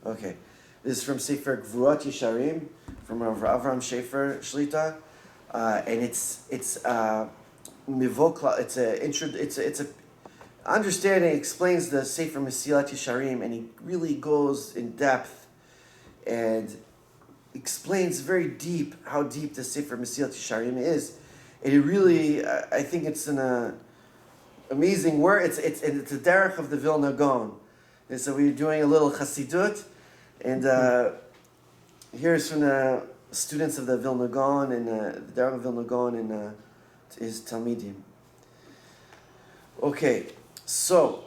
Okay. This is from Sefer Gvurot Yesharim, from Rav Avram Shefer Shlita, and it's mivokla. It's a understanding. Explains the Sefer Mesilat Yesharim, and he really goes in depth and explains very deep how deep the Sefer Mesilat Yesharim is, and it really, I think it's an amazing word. It's a derech of the Vilna Gaon, and so we're doing a little Chassidut. And here's from the students of the Vilna Gaon and the Derech of Vilna Gaon and his Talmidim. Okay, so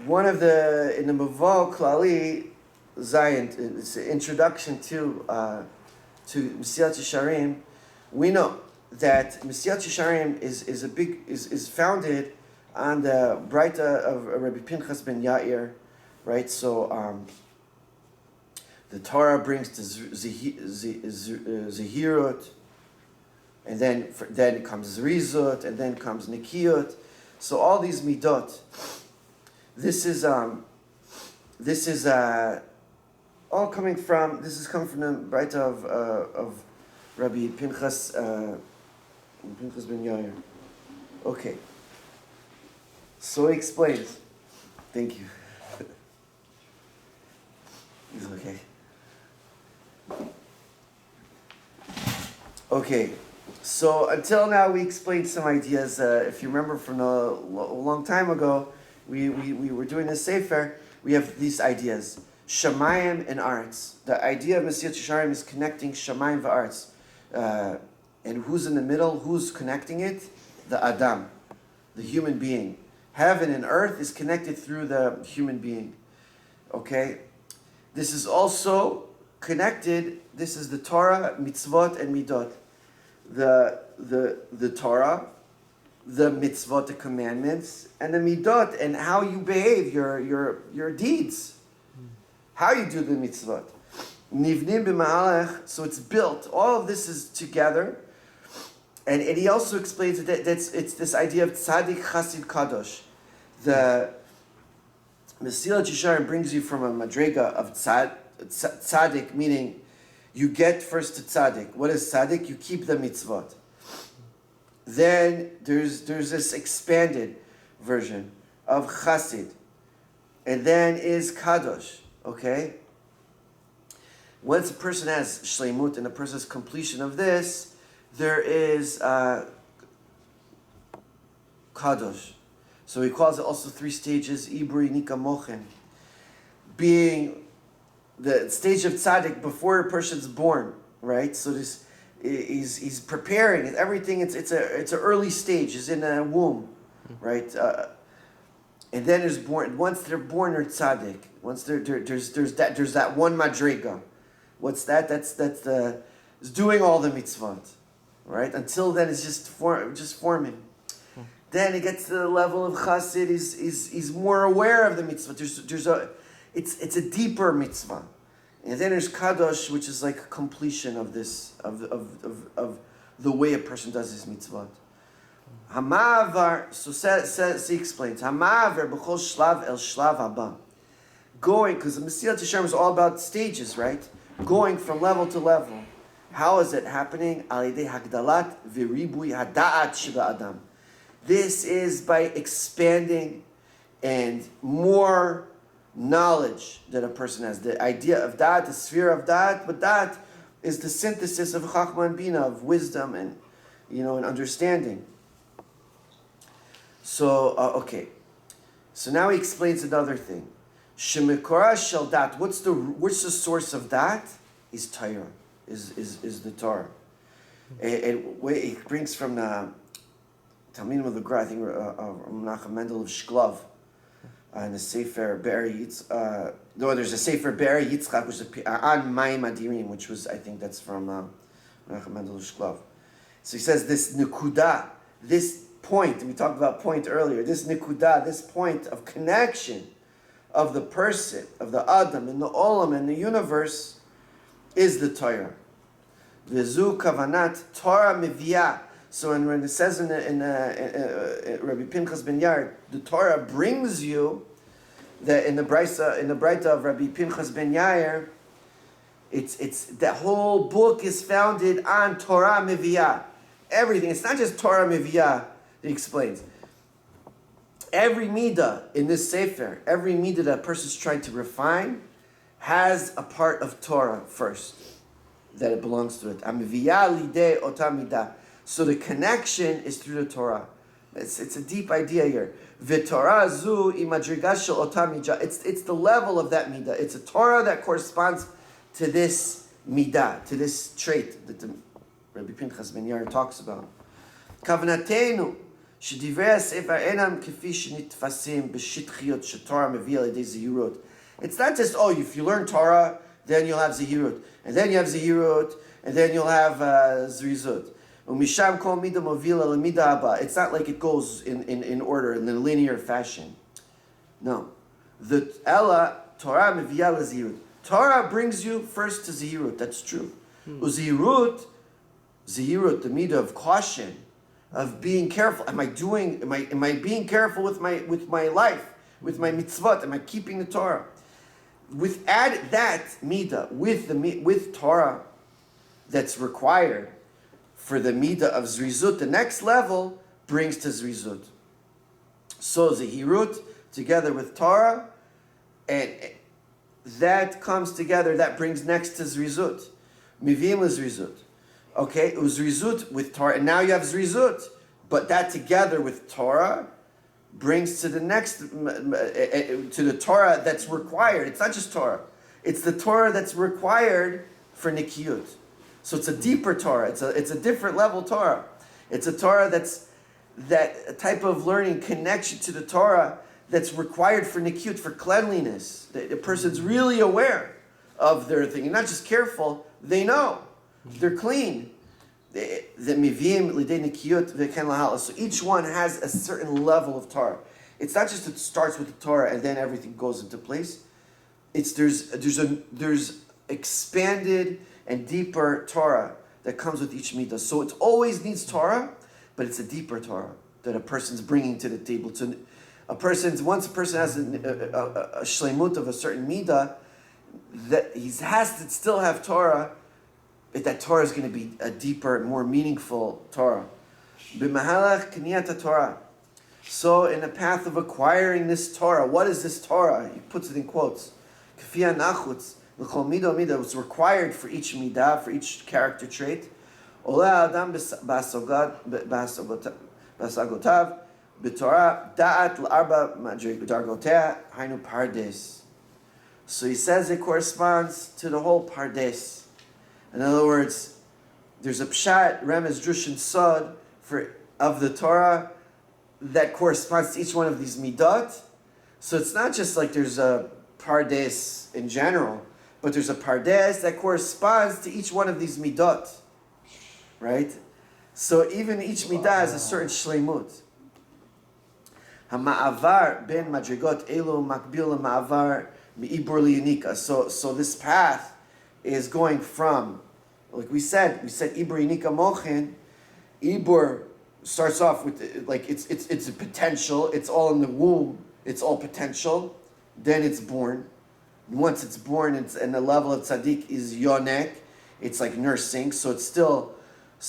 one of in the Maval Klali Zion, it's an introduction to Mesilat Yesharim. We know that Mesilat Yesharim is founded on the Breita of Rabbi Pinchas ben Yair, right? So. The Torah brings the Zehirot, and then comes Zrizot, and then comes Nikiyot. So all these midot. This is all coming from. This is coming from the Breita of Rabbi Pinchas ben Yair. Okay. So he explains. Thank you. He's okay. Okay, so until now we explained some ideas. If you remember from a long time ago, we were doing this sefer. We have these ideas: Shamayim and Arts. The idea of Mesilat Yesharim is connecting Shamayim and Arts. And who's in the middle? Who's connecting it? The Adam, the human being. Heaven and earth is connected through the human being. Okay, this is also connected. This is the Torah, mitzvot, and midot. The Torah, the mitzvot, the commandments, and the midot, and how you behave, your deeds, how you do the mitzvot. Nivnim b'ma'alech, so it's built. All of this is together, and he also explains that it's this idea of tzaddik, chassid, kadosh. The Mesilat Yesharim brings you from a madrega of tzaddik, meaning you get first to tzaddik. What is tzaddik? You keep the mitzvot. Then there's this expanded version of chassid. And then is kadosh. Okay? Once a person has shleimut and a person has completion of this, there is kadosh. So he calls it also 3 stages, ibri, nika, mochen. Being the stage of tzaddik before a person's born, right? So this he's preparing everything. It's an early stage. Is in a womb, right? And then there's born. Once they're born, they're tzaddik. Once there's that one madrega. What's that? That's is doing all the mitzvot, right? Until then, it's just forming. Then it gets to the level of chassid. He's more aware of the mitzvah. It's a deeper mitzvah, and then there's kadosh, which is like completion of this of the way a person does his mitzvot. Hamavar. So he explains hamavar b'chol shlav el shlav haba. Going, because the Mesilat Yesharim is all about stages, right? Going from level to level. How is it happening? Al yedei hagdalat v'ribui hada'at sheba adam. This is by expanding and more knowledge that a person has. The idea of that, the sphere of that, but that is the synthesis of chachma and bina, of wisdom and and understanding. So okay, so now he explains another thing. Shemikora shel dat. What's the source of that? Is Torah, is the Torah. It brings from the Talmidim of the Gra, I think Menachem Mendel of Shklov, and the Sefer Beri Yitzchak. No, there's a Sefer Beri Yitzchak, which is on Mayim Adirim, which was, I think that's from Menachem Mendel of Shklov. So he says this nekuda, this point, we talked about point earlier, this nekuda, this point of connection of the person, of the Adam, and the Olam, and the universe, is the Torah. V'zu kavanat Torah miviyah. So when it says in Rabbi Pinchas ben Yair, the Torah brings you that in the Braita of Rabbi Pinchas ben Yair, it's the whole book is founded on Torah Meviyah. Everything. It's not just Torah Meviyah. He explains. Every midah in this sefer, every midah that a person's trying to refine, has a part of Torah first, that it belongs to it. Amiviyah lidei ota midah. So the connection is through the Torah. It's a deep idea here. V'Torah zu imadriga shel ota midah. It's the level of that midah. It's a Torah that corresponds to this midah, to this trait that the Rabbi Pinchas ben Yair talks about. Kavanatenu shedivrei sefer enam kefi shenitfasim b'shitchiyot shetorah meviah lidei zehirut. It's not just, if you learn Torah, then you'll have zehirut, and then you have zehirut, and then you'll have zrizut. Umisham kol midah movila lemida haba. It's not like it goes in order, in a linear fashion. No. The Ella, Torah meviah lezehirut. Torah brings you first to zehirut, that's true. Zehirut, the midah of caution, of being careful. Am I being careful with my life, with my mitzvot? Am I keeping the Torah? Add that midah with Torah that's required for the midah of zrizut. The next level brings to zrizut. So zehirut together with Torah, and that comes together. That brings next to zrizut. Mivim zrizut. Okay, zrizut with Torah, and now you have zrizut. But that together with Torah brings to the next, to the Torah that's required. It's not just Torah. It's the Torah that's required for Nikiyut. So it's a deeper Torah. It's a different level Torah. It's a Torah that type of learning connection to the Torah that's required for Nikiyut, for cleanliness. The person's really aware of their thing. And not just careful, they know. They're clean. So each one has a certain level of Torah. It's not just it starts with the Torah and then everything goes into place. There's expanded and deeper Torah that comes with each midah. So it always needs Torah, but it's a deeper Torah that a person's bringing to the table. Once a person has a shleimut of a certain midah, that he has to still have Torah. That Torah is going to be a deeper, more meaningful Torah. B'mahalach kniyat Torah. So in the path of acquiring this Torah, what is this Torah? He puts it in quotes. K'fiyah nachutz l'chol midah midah. It's required for each midah, for each character trait. Ola adam b'asagotav b'Torah da'at l'arba dargotea hainu pardes. So he says it corresponds to the whole pardes. In other words, there's a pshat, remez, drush, and sod of the Torah that corresponds to each one of these midot. So it's not just like there's a pardes in general, but there's a pardes that corresponds to each one of these midot, right? So even each midah has a certain shleimut. Hama'avar ben madrigot elu makbil ma'avar mi'ibur liyunika. So this path is going from, like we said Ibur Yinika Mochen. Ibur starts off with it's a potential. It's all in the womb. It's all potential. Then it's born. Once it's born, and the level of tzaddik is yonek. It's like nursing. So it's still,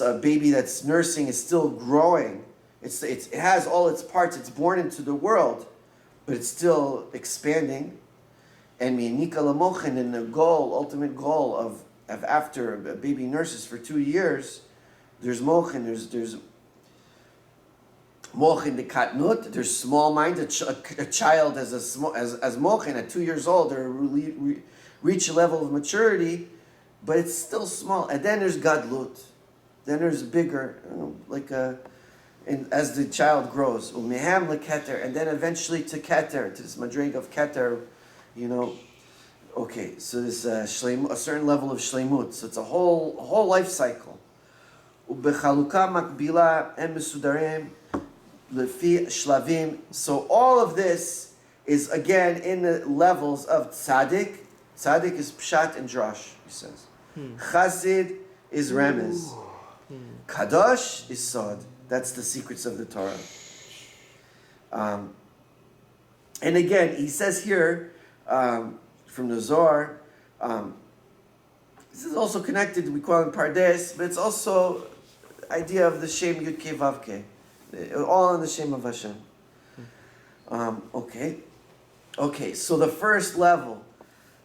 a baby that's nursing is still growing. It has all its parts. It's born into the world, but it's still expanding. And Yinika Lamochen, and the ultimate goal of after a baby nurses for 2 years, there's mochen, there's mochen the katnut, there's small mind. A child as mochen at 2 years old, they reach a level of maturity, but it's still small. And then there's gadlut, then there's bigger, as the child grows, umeham leketer, and then eventually to keter, to this madrig of keter. Okay, so there's a certain level of shleimut. So it's a whole life cycle. Ubechaluka makbila and mesudarim lefi shlavim. So all of this is again in the levels of tzaddik. Tzaddik is pshat and drash, he says. Chassid is remez. Kadosh is sod. That's the secrets of the Torah. And again, he says here, from the Zohar, this is also connected, we call it Pardes, but it's also idea of the Shem Yud Kei Vav Kei. All in the Shem of Hashem. Okay, so the first level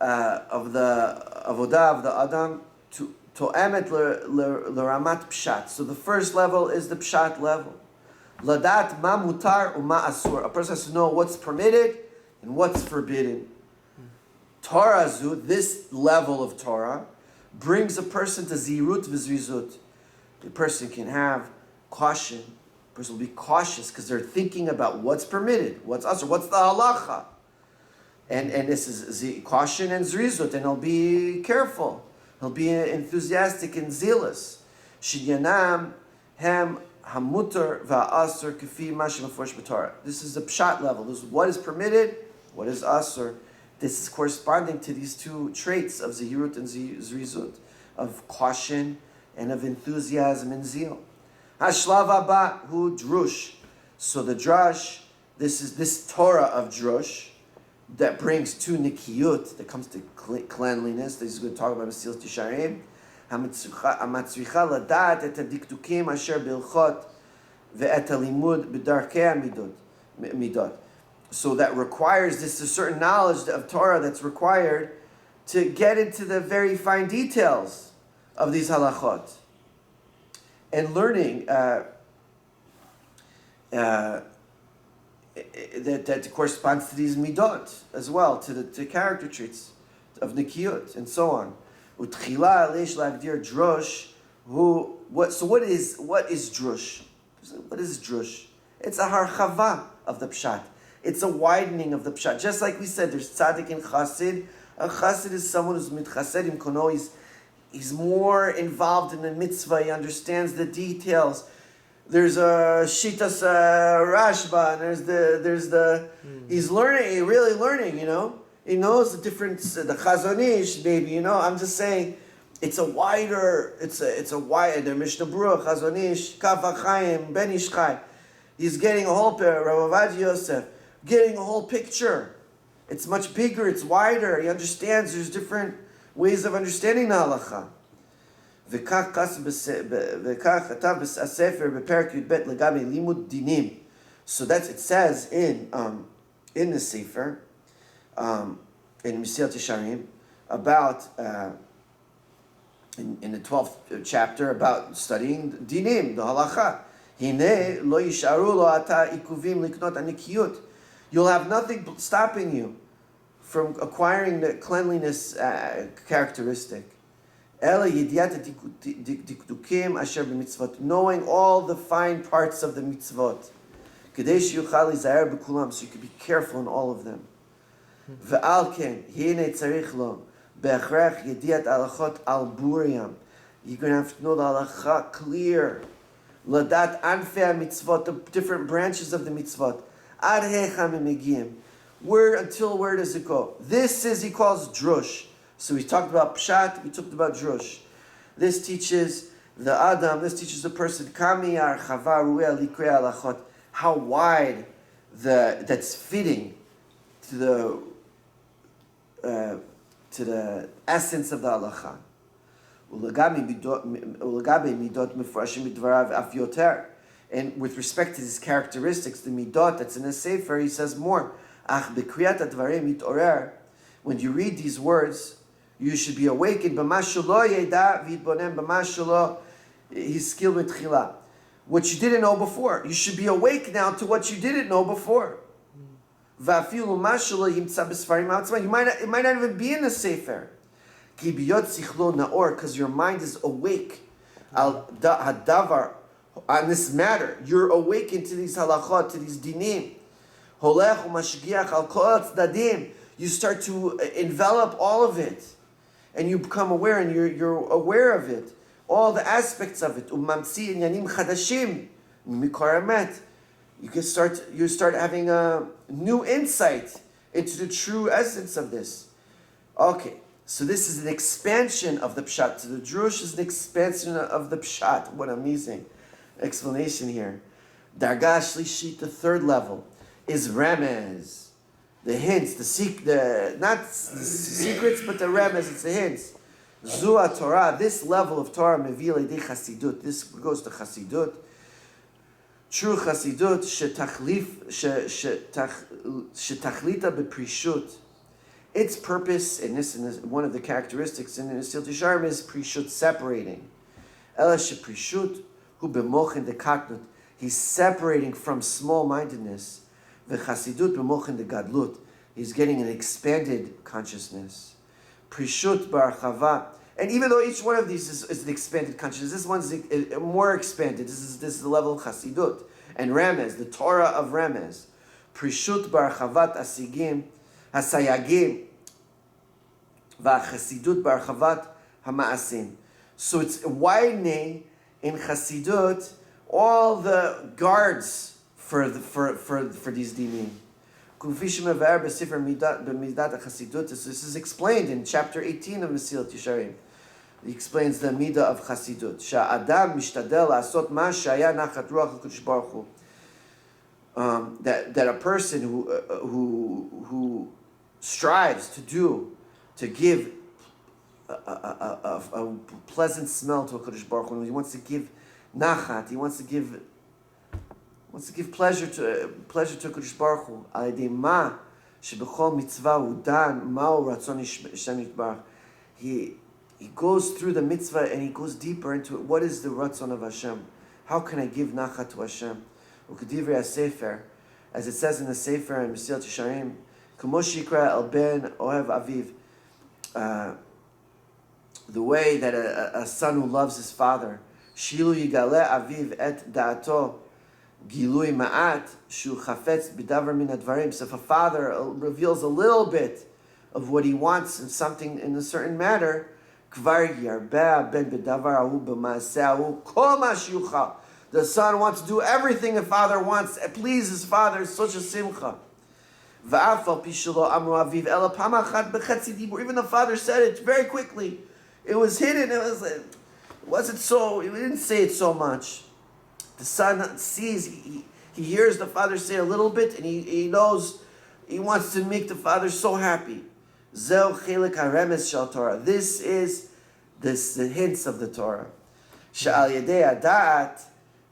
of the Avodah of the Adam, to Emet L'Ramat Pshat. So the first level is the Pshat level. Ladat ma mutar u'ma asur. A person has to know what's permitted and what's forbidden. Torah zu, this level of Torah, brings a person to zirut v'zrizut. The person can have caution. The person will be cautious because they're thinking about what's permitted, what's asur, what's the halacha. And this is caution and zrizut, and he'll be careful. He'll be enthusiastic and zealous. Shidyanam hem hamutar va'asur kafi mashim aforsh b'Torah. This is the pshat level. This is what is permitted, what is asur. This is corresponding to these two traits of zehirut and zrizut, of caution and of enthusiasm and zeal. Hashlav haba hu drush. So the drush, this is this Torah of drush that brings to nikiyut, that comes to cleanliness. This is going to talk about Mesilat Yesharim. Hamatzricha ladat et hadiktukim asher bilchot ve'et halimud b'darkei midot. So that requires this a certain knowledge of Torah that's required to get into the very fine details of these halachot. And learning that corresponds to these midot as well, to the character traits of nikiyut and so on. Utchila leish lagdir drush. So what is drush? What is drush? It's a harchava of the pshat. It's a widening of the pshat. Just like we said, there's tzaddik and chassid. A chassid is someone who's mitchasedim kono. He's more involved in the mitzvah. He understands the details. There's a shitas rashba, and there's the he's learning, really learning. He knows the difference. The chazonish, maybe. I'm just saying, it's a wider. It's a wider Mishnah Berurah, chazonish, Kaf HaChaim, Ben Ish Chai. He's getting a whole pair. Rav Ovadia Yosef getting a whole picture. It's much bigger. It's wider. He understands. There's different ways of understanding the halacha. So it says in the Sefer, in Mesilat Yesharim, about in the 12th chapter about studying dinim, the halacha. Hine lo yisharu lo ata ikuvim liknot anikiyut. You'll have nothing stopping you from acquiring the cleanliness characteristic. Knowing all the fine parts of the mitzvot. So you can be careful in all of them. You're going to have to know the halacha clear. Ladat anfei mitzvot, the different branches of the mitzvot. Ad hecham megiyim. Where does it go? This is, he calls drush. So we talked about pshat, we talked about drush. This teaches the adam, this teaches the person, kami archava ru'eh likrei halachot, how wide that's fitting to the essence of the halacha. And with respect to his characteristics, the midot that's in the Sefer, he says more. When you read these words, you should be awakened. He's skilled with tchila. What you didn't know before. You should be awake now to what you didn't know before. It might not even be in the Sefer. Because your mind is awake on this matter. You're awakened to these halachot, to these dinim. You start to envelop all of it. And you become aware, and you're aware of it. All the aspects of it. You start having a new insight into the true essence of this. Okay, so this is an expansion of the pshat. So the drush is an expansion of the pshat. What amazing explanation here. Darga Shlishit, the third level, is remez. the hints, not the secrets, but the remez, it's the hints. Zua Torah, this level of Torah, mevi leidei chasidut, this goes to chasidut. True chasidut, shetachlita beprishut. Its purpose, and this is one of the characteristics in Mesilat Yesharim, is prishut, separating. Ela sheprishut hu b'mochin dekatnut. He's separating from small-mindedness. V'chasidut b'mochin degadlut. He's getting an expanded consciousness. Prishut barchava. And even though each one of these is an expanded consciousness, this one's more expanded. This is the level of chasidut. And remez, the Torah of remez. Prishut barchavat asigim. Hasayagim v'chasidut barchavat hamaasim. So it's widening in chasidut all the guards for these dinim. This is explained in chapter 18 of Mesilat Yesharim. He explains the midah of chasidut. Sha'adam mishtadel asot ma shaya nachat ruach HaKadosh Baruch Hu. That a person who strives to give a pleasant smell to HaKadosh Baruch Hu. He wants to give nachat. He wants to give pleasure to HaKadosh Baruch Hu. Al yedei ma shebechol mitzvah hu dan ma'u ratzon Hashem yitbarach. He goes through the mitzvah and he goes deeper into it. What is the ratzon of Hashem? How can I give nachat to Hashem? Ukedivrei HaSefer, as it says in the Sefer in Mesilat Yesharim, K'mo shikra el ben ohev aviv, the way that a son who loves his father, shilu yigale aviv et da'ato gilui ma'at shu chafetz b'davar min advarim. So if a father reveals a little bit of what he wants in something in a certain matter, kvar yarbeh ben b'davar ahu b'maaseh ahu kol ma shiyuchal. The son wants to do everything the father wants, please his father, it's such a simcha. Even the father said it very quickly. It was hidden. It wasn't so. He didn't say it so much. The son sees. He hears the father say a little bit, and he knows. He wants to make the father so happy. This is the hints of the Torah.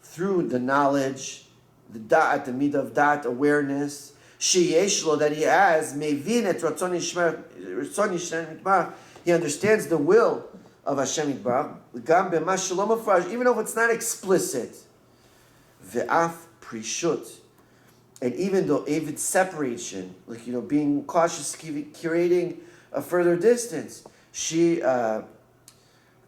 Through the knowledge, the da'at, the midah of da'at, awareness. That he has, he understands the will of Hashem Yitbarach, even though it's not explicit. Ve'af prishut, and even though if it's separation, like being cautious, curating a further distance.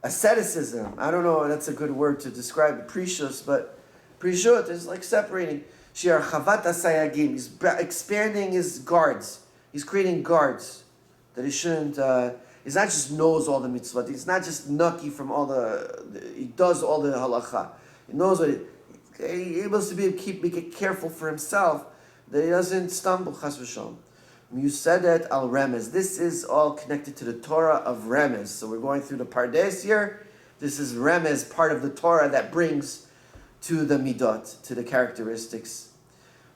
Asceticism. I don't know. That's a good word to describe prishus, but prishut is like separating. Chavat asayagim. He's expanding his guards. He's creating guards that he shouldn't. He's not just knows all the mitzvot. He's not just nucky from all he does all the halacha. He knows what he able to be careful for himself that he doesn't stumble. Chas v'shalom. Musadet al remez. This is all connected to the Torah of remez. So we're going through the pardes here. This is remez, part of the Torah that brings to the midot, to the characteristics.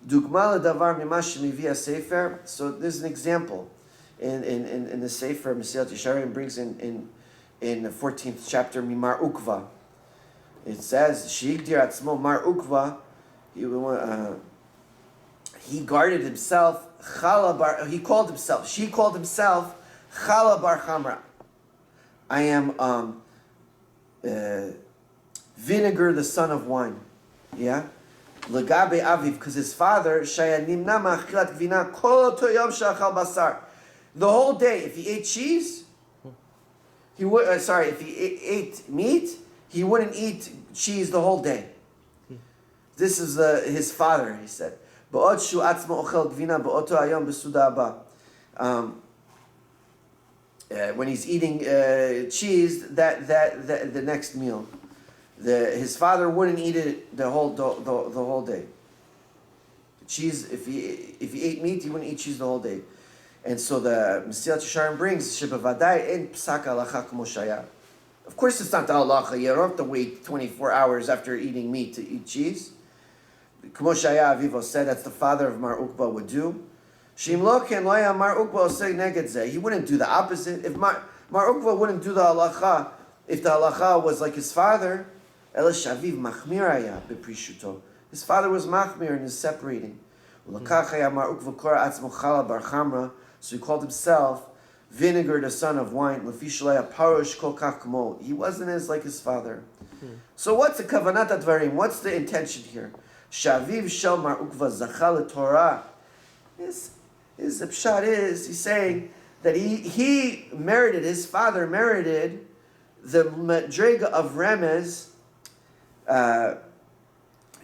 Dugma ledavar mimash mivi sefer. So there's an example in the Sefer Mesilat Yesharim brings in the 14th chapter Mimar Ukva. It says Sheigdir atzmo Mar Ukva. He guarded himself. She called himself Chala bar Chamra. I am vinegar, the son of wine. Yeah? Legabe aviv, because his father, Shayanim nama achilat gvina kol oto yom shachal basar. The whole day, if he ate cheese, he would. If he ate meat, he wouldn't eat cheese the whole day. This is his father, he said. When he's eating cheese, that the next meal, his father wouldn't eat it the whole day. Cheese, if he ate meat, he wouldn't eat cheese the whole day. And so the Mesilat Yesharim brings shebavadai en psak halacha k'mo shaya. Of course, it's not the halacha. You don't have to wait 24 hours after eating meat to eat cheese. K'mo shaya avivo said that's the father of Mar Ukva would do. Shim lo ken lo ya Mar Ukva oseg neged zeh. He wouldn't do the opposite. If Mar Ukva wouldn't do the halacha, if the halacha was like his father, El Shaviv machmir haya beprishuto. His father was machmir in his separating. Ulakach haya Mar Ukva kor atzmo chala bar chamra. So he called himself vinegar, the son of wine. Lefi shalaya parosh kol kach kamo. He wasn't as like his father. So what's the kavanat advarim? What's the intention here? Shaviv shel Mar Ukva zachal Torah. His pshat is, he's saying that he merited, his father merited the madrega of remez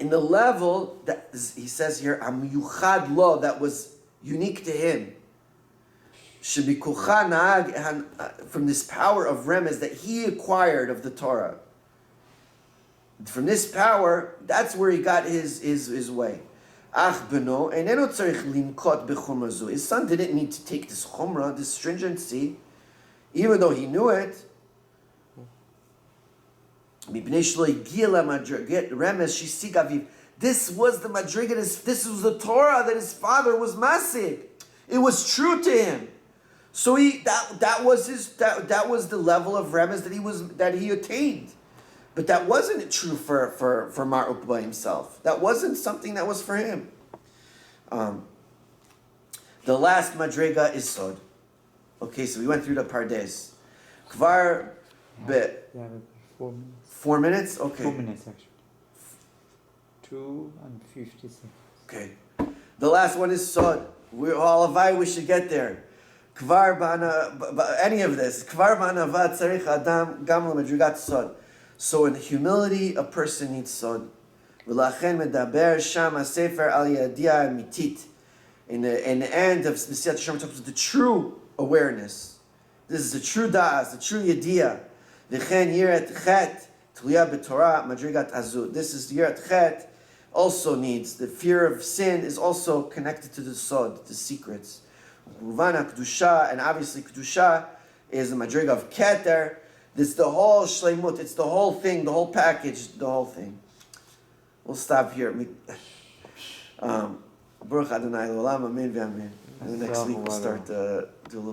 in the level that he says here, amiyuchad lo, that was unique to him. Shebikucha na'ag, from this power of remez that he acquired of the Torah. From this power, that's where he got his way. Ach beno, eineno tzarich linkot b'chumra zu. His son didn't need to take this chumrah, this stringency, even though he knew it. This was the madriga. This was the Torah that his father was masig. It was true to him. So that was the level of remes that he attained. But that wasn't true for Mar Ukva himself. That wasn't something that was for him. The last madriga is sod. Okay, so we went through the pardes. Kvar be 4 minutes. 4 minutes? Okay. 2 minutes actually. 2 and 50 seconds. Okay. The last one is sod. We're all avai, we should get there. Kvar ba'ana, any of this. Kvar ba'anava tzarich adam gam l'madrigat sod. So in humility, a person needs sod. V'lachen medaber sham hasefer al yadia mitit. In the end of Mesilat Yesharim, talks about the true awareness. This is the true da'as, the true yediyah. V'chen yirat chet tluya b'torah madrigat azut. This is yirat chet. Also needs the fear of sin is also connected to the sod, the secrets. Ruvana kedusha, and obviously kedusha is the madriga of keter. This the whole shleimut. It's the whole thing, the whole package, the whole thing. We'll stop here. Baruch Adonai L'olam Amen v'Amen. And next week we'll start do a little.